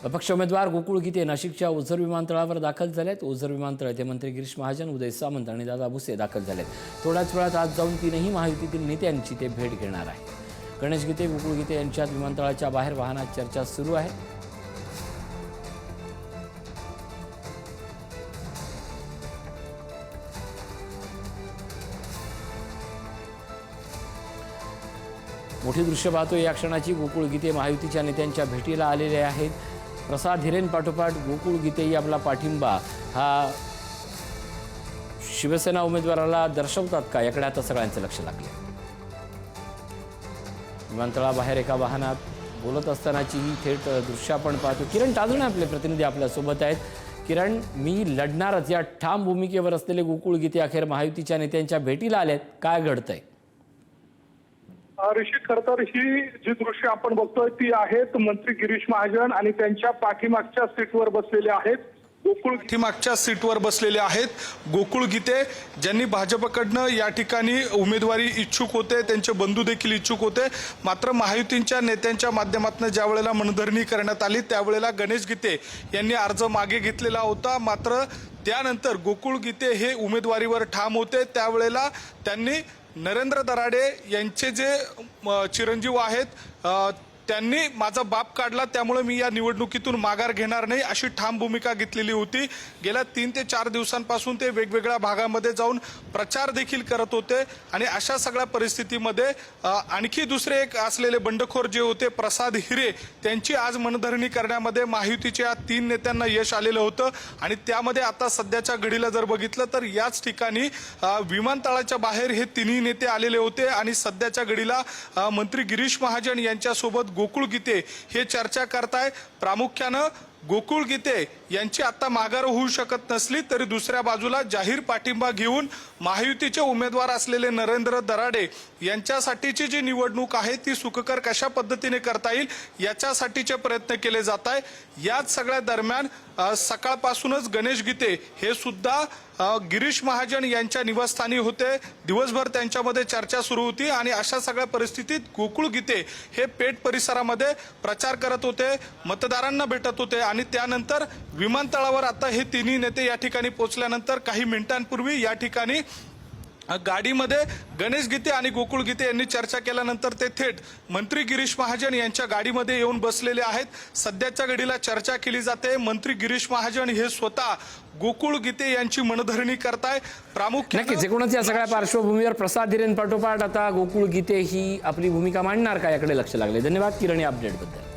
अपक्ष उमेदवार गोकुळ गीते नाशिकच्या ओझर विमानतळावर दाखल झालेत। ओझर विमानतळ येथे मंत्री गिरीश महाजन, उदय सामंत आणि दादा भुसे दाखल झालेत। थोड्याच वेळात आज जाऊन तीनही महायुतीतील नेत्यांची ते भेट घेणार आहे। गणेश गीते, गोकुळ गीते यांच्यात विमानतळाच्या बाहेर वाहनात चर्चा सुरू आहे। मोठी दृश्य पाहतो या क्षणाची। गोकुळ गीते महायुतीच्या नेत्यांच्या भेटीला आलेले आहेत। प्रसाद हिरेंपाठोपाठ गोकुळ गीतेही आपला पाठिंबा हा शिवसेना उमेदवाराला दर्शवतात का, याकडे आता सगळ्यांचं लक्ष लागले। विमानतळाबाहेर एका वाहनात बोलत असतानाची ही थेट दृश्य आपण पाहतो। किरण टाजणे आपले प्रतिनिधी आपल्यासोबत आहेत। किरण, मी लढणारच या ठाम भूमिकेवर असलेले गोकुळ गीते अखेर महायुतीच्या नेत्यांच्या भेटीला आलेत, काय घडतंय? ऋषी, खरं तर ही जी दृश्य आपण बघतोय ती आहेत मंत्री गिरीश महाजन आणि त्यांच्या पाठीमागच्या सीटवर बसलेले आहेत। पाठीमागच्या सीटवर बसलेले आहेत गोकुळ गीते, ज्यांनी भाजपकडनं या ठिकाणी उमेदवारी इच्छुक होते, त्यांचे बंधू देखील इच्छुक होते। मात्र महायुतीच्या नेत्यांच्या माध्यमातून ज्या वेळेला मनधरणी करण्यात आली त्यावेळेला गणेश गीते यांनी अर्ज मागे घेतलेला होता। मात्र त्यानंतर गोकुळ गीते हे उमेदवारीवर ठाम होते। त्यावेळेला त्यांनी नरेंद्र दराडे यांचे जे चिरंजीव आहेत त्यांनी माझा बाप काढला, त्यामुळे मी या निवडणुकीतून माघार घेणार नाही अशी ठाम भूमिका घेतलेली होती। गेल्या 3 ते 4 दिवसांपासून ते वेगवेगळ्या भागामध्ये जाऊन प्रचार देखील करत होते आणि अशा सगळ्या परिस्थितीमध्ये आणखी दुसरे एक असलेले बंडखोर जे होते प्रसाद हिरे, त्यांची आज मनधरणी करण्यामध्ये महायुतीच्या 3 नेत्यांना यश आलेलं होतं। आणि त्यामध्ये आता सध्याच्या घडीला जर बघितलं तर याच ठिकाणी विमानतळाच्या बाहेर हे तिन्ही नेते आलेले होते आणि सध्याच्या घडीला मंत्री गिरीश महाजन यांच्यासोबत गोकुळ गीते हे चर्चा करताय। प्रामुख्यानं गोकुळ गीते यांची आता माघार होऊ शकत नसली तरी दुसऱ्या बाजूला जाहीर पाठिंबा घेऊन महायुतीचे उमेदवार असलेले नरेंद्र दराडे यांच्यासाठीची जी निवडणूक आहे ती सुखकर कशा पद्धतीने करता येईल याच्यासाठीचे प्रयत्न केले जात आहे। याच सगळ्या दरम्यान सकाळपासूनच गणेश गीते हे सुद्धा गिरीश महाजन यांच्या निवासस्थानी होते। दिवसभर त्यांच्यामध्ये चर्चा सुरू होती आणि अशा सगळ्या परिस्थितीत गोकुळ गीते हे पेठ परिसरामध्ये प्रचार करत होते, मतदारांना भेटत होते आणि त्यानंतर विमानतळावर आता हे तिन्ही नेते या ठिकाणी पोहोचल्यानंतर काही मिनिटांपूर्वी या ठिकाणी गाडीमध्ये गणेश गीते आणि गोकुळ गीते यांनी चर्चा केल्यानंतर ते थेट मंत्री गिरीश महाजन यांच्या गाडीमध्ये येऊन बसलेले आहेत। सध्याच्या घडीला चर्चा केली जाते मंत्री गिरीश महाजन हे स्वतः गोकुळ गीते यांची मनधरणी करताय। प्रामुख्याने नक्कीच एकूणच या सगळ्या पार्श्वभूमीवर प्रसाद हिरेंपाठोपाठ आता गोकुळ गीते ही आपली भूमिका मांडणार का, याकडे लक्ष लागले। धन्यवाद किरण या अपडेटबद्दल।